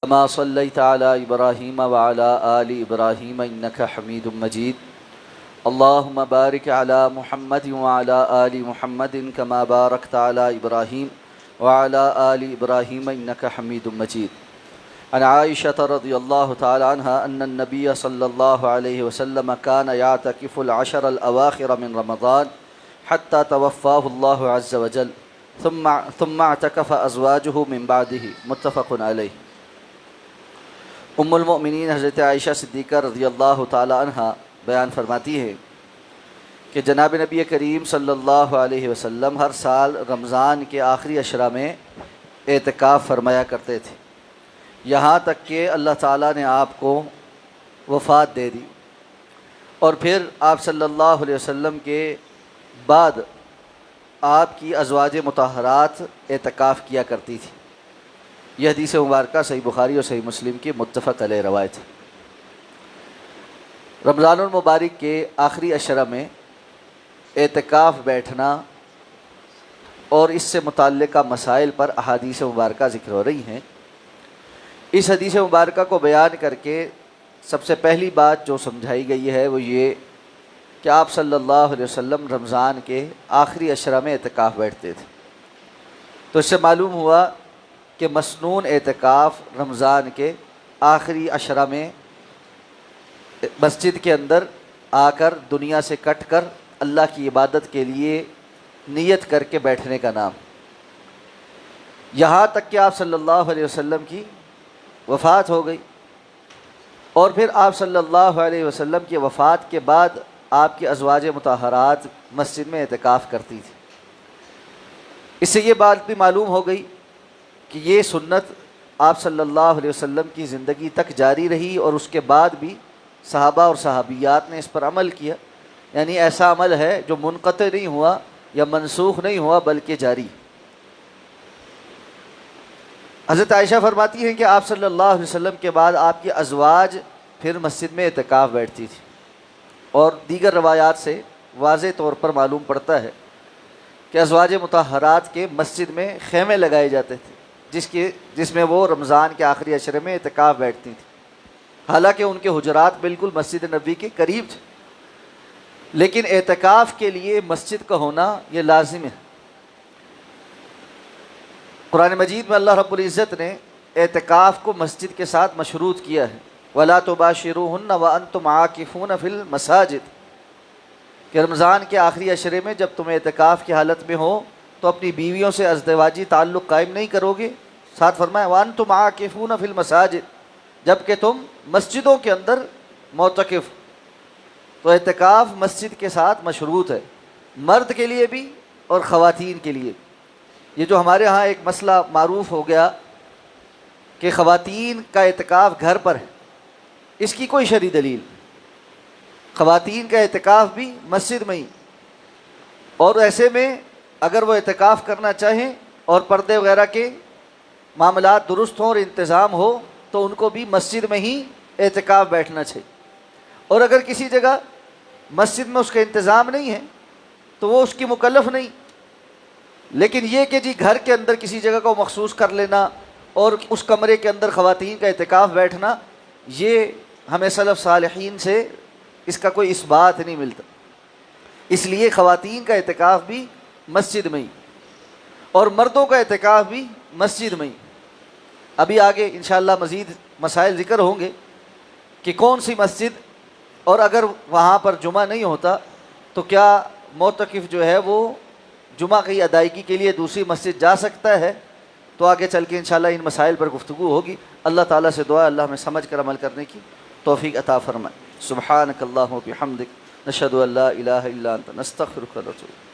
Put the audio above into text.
كما صليت على إبراهيم وعلى آل إبراهيم إنك حميد مجيد اللهم بارك على محمد وعلى آل محمد كما باركت على إبراهيم وعلى آل إبراهيم إنك حميد مجيد عن عائشة رضي الله تعالى عنها أن النبي صلى الله عليه وسلم كان يعتكف العشر الأواخر من رمضان حتى توفاه الله عز وجل ثم اعتكف أزواجه من بعده متفق عليه۔ ام المؤمنین حضرت عائشہ صدیقہ رضی اللہ تعالی عنہ بیان فرماتی ہے کہ جناب نبی کریم صلی اللہ علیہ وسلم ہر سال رمضان کے آخری عشرہ میں اعتکاف فرمایا کرتے تھے، یہاں تک کہ اللہ تعالیٰ نے آپ کو وفات دے دی، اور پھر آپ صلی اللہ علیہ وسلم کے بعد آپ کی ازواج مطہرات اعتکاف کیا کرتی تھی۔ یہ حدیث مبارکہ صحیح بخاری اور صحیح مسلم کی متفق علیہ روایت ہے۔ رمضان المبارک کے آخری عشرہ میں اعتکاف بیٹھنا اور اس سے متعلقہ مسائل پر احادیث مبارکہ ذکر ہو رہی ہیں۔ اس حدیث مبارکہ کو بیان کر کے سب سے پہلی بات جو سمجھائی گئی ہے وہ یہ کہ آپ صلی اللہ علیہ وسلم رمضان کے آخری عشرہ میں اعتکاف بیٹھتے تھے، تو اس سے معلوم ہوا کہ مسنون اعتکاف رمضان کے آخری عشرہ میں مسجد کے اندر آ کر دنیا سے کٹ کر اللہ کی عبادت کے لیے نیت کر کے بیٹھنے کا نام، یہاں تک کہ آپ صلی اللہ علیہ وسلم کی وفات ہو گئی، اور پھر آپ صلی اللہ علیہ وسلم کی وفات کے بعد آپ کی ازواج مطہرات مسجد میں اعتکاف کرتی تھی۔ اس سے یہ بات بھی معلوم ہو گئی کہ یہ سنت آپ صلی اللہ علیہ وسلم کی زندگی تک جاری رہی، اور اس کے بعد بھی صحابہ اور صحابیات نے اس پر عمل کیا، یعنی ایسا عمل ہے جو منقطع نہیں ہوا یا منسوخ نہیں ہوا بلکہ جاری۔ حضرت عائشہ فرماتی ہیں کہ آپ صلی اللہ علیہ وسلم کے بعد آپ کی ازواج پھر مسجد میں اعتکاف بیٹھتی تھی، اور دیگر روایات سے واضح طور پر معلوم پڑتا ہے کہ ازواج مطہرات کے مسجد میں خیمے لگائے جاتے تھے جس میں وہ رمضان کے آخری عشرے میں اعتکاف بیٹھتی تھیں، حالانکہ ان کے حجرات بالکل مسجد نبوی کے قریب تھے، لیکن اعتکاف کے لیے مسجد کا ہونا یہ لازم ہے۔ قرآن مجید میں اللہ رب العزت نے اعتکاف کو مسجد کے ساتھ مشروط کیا ہے، وَلَا تُبَاشِرُوهُنَّ وَأَنْتُمْ عَاكِفُونَ فِي الْمَسَاجِدِ، کہ رمضان کے آخری عشرے میں جب تم اعتکاف کی حالت میں ہو تو اپنی بیویوں سے ازدواجی تعلق قائم نہیں کرو گے، ساتھ فرمایا وَأَنْتُمْ عَاكِفُونَ فِي الْمَسَاجِدِ، جبکہ تم مسجدوں کے اندر معتکف۔ تو اعتکاف مسجد کے ساتھ مشروط ہے، مرد کے لیے بھی اور خواتین کے لیے۔ یہ جو ہمارے ہاں ایک مسئلہ معروف ہو گیا کہ خواتین کا اعتکاف گھر پر ہے، اس کی کوئی شرعی دلیل؟ خواتین کا اعتکاف بھی مسجد میں ہی، اور ایسے میں اگر وہ اعتکاف کرنا چاہیں اور پردے وغیرہ کے معاملات درست ہوں اور انتظام ہو تو ان کو بھی مسجد میں ہی اعتکاف بیٹھنا چاہیے، اور اگر کسی جگہ مسجد میں اس کا انتظام نہیں ہے تو وہ اس کی مکلف نہیں۔ لیکن یہ کہ جی گھر کے اندر کسی جگہ کو مخصوص کر لینا اور اس کمرے کے اندر خواتین کا اعتکاف بیٹھنا، یہ ہمیں سلف صالحین سے اس کا کوئی اثبات نہیں ملتا۔ اس لیے خواتین کا اعتکاف بھی مسجد میں ہی، اور مردوں کا اعتکاف بھی مسجد میں ہی۔ ابھی آگے انشاءاللہ مزید مسائل ذکر ہوں گے کہ کون سی مسجد، اور اگر وہاں پر جمعہ نہیں ہوتا تو کیا معتکف جو ہے وہ جمعہ کی ادائیگی کے لیے دوسری مسجد جا سکتا ہے؟ تو آگے چل کے انشاءاللہ ان مسائل پر گفتگو ہوگی۔ اللہ تعالیٰ سے دعا اللہ ہمیں سمجھ کر عمل کرنے کی توفیق عطا فرمائے۔ سبحانک اللہم و بحمدک، نشہد ان لا الہ الا انت، نستغفرک و نتوب الیک۔